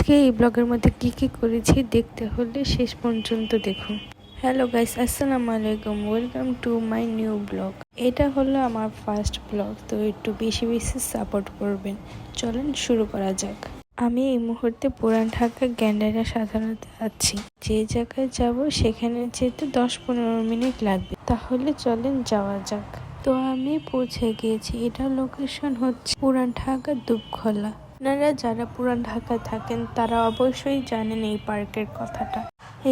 আজকে এই ব্লগের মধ্যে কি করেছি দেখতে হলে শেষ পর্যন্ত দেখুন। হ্যালো গাইস, আসসালামু আলাইকুম, welcome to my new blog. এটা হলো আমার ফার্স্ট ব্লগ, তো একটু বেশি সাপোর্ট করবেন। চলেন শুরু করা যাক। আমি এই মুহূর্তে পুরান ঢাকা গ্যান্ডারিয়া সাধারণতে আছি। যে জায়গায় যাব সেখানে যেতে 10-15 মিনিট লাগবে, তাহলে চলেন যাওয়া যাক। তো আমি পৌঁছে গিয়েছি। এটা লোকেশন হচ্ছে পুরান ঢাকা দুপখোলা। আপনারা যারা পুরান ঢাকায় থাকেন তারা অবশ্যই জানেন এই পার্কের কথাটা।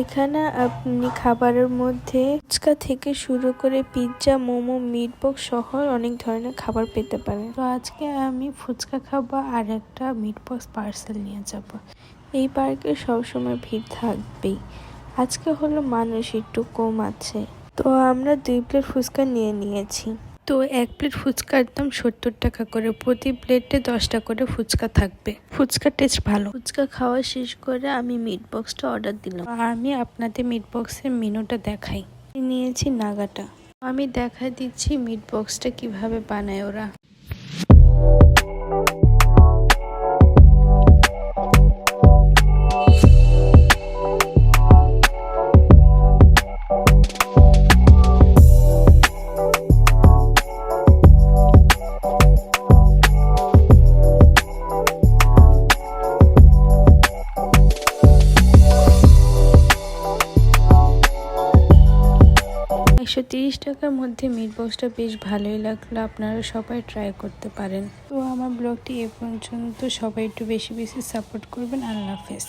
এখানে আপনি খাবারের মধ্যে ফুচকা থেকে শুরু করে পিৎজা, মোমো, মিটবক্স সহ অনেক ধরনের খাবার পেতে পারেন। তো আজকে আমি ফুচকা খাবো আর একটা মিটবক্স পার্সেল নিয়ে যাব। এই পার্কে সবসময় ভিড় থাকবেই। আজকে হলো মানুষ একটু কম আছে, তো আমরা 2 প্লেট ফুচকা নিয়ে নিয়েছি। তো 1 প্লেট ফুচকার দাম 70 টাকা করে, প্রতি প্লেটে 10টা করে ফুচকা থাকবে। ফুচকা টেস্ট ভালো। ফুচকা খাওয়া শেষ করে আমি মিট বক্সটা অর্ডার দিলাম। আমি আপনাদের মিট বক্সের মেনুটা দেখাই। নিয়েছি নাগাটা। আমি দেখা দিচ্ছি মিট বক্সটা কিভাবে বানায় ওরা। $130 টাকার মধ্যে মিট বক্সটা বেশ ভালোই লাগলো। আপনারা সবাই ট্রাই করতে পারেন। তো আমার ব্লগটি এ পর্যন্ত। সবাই একটু বেশি সাপোর্ট করবেন। আল্লাহ হাফেজ।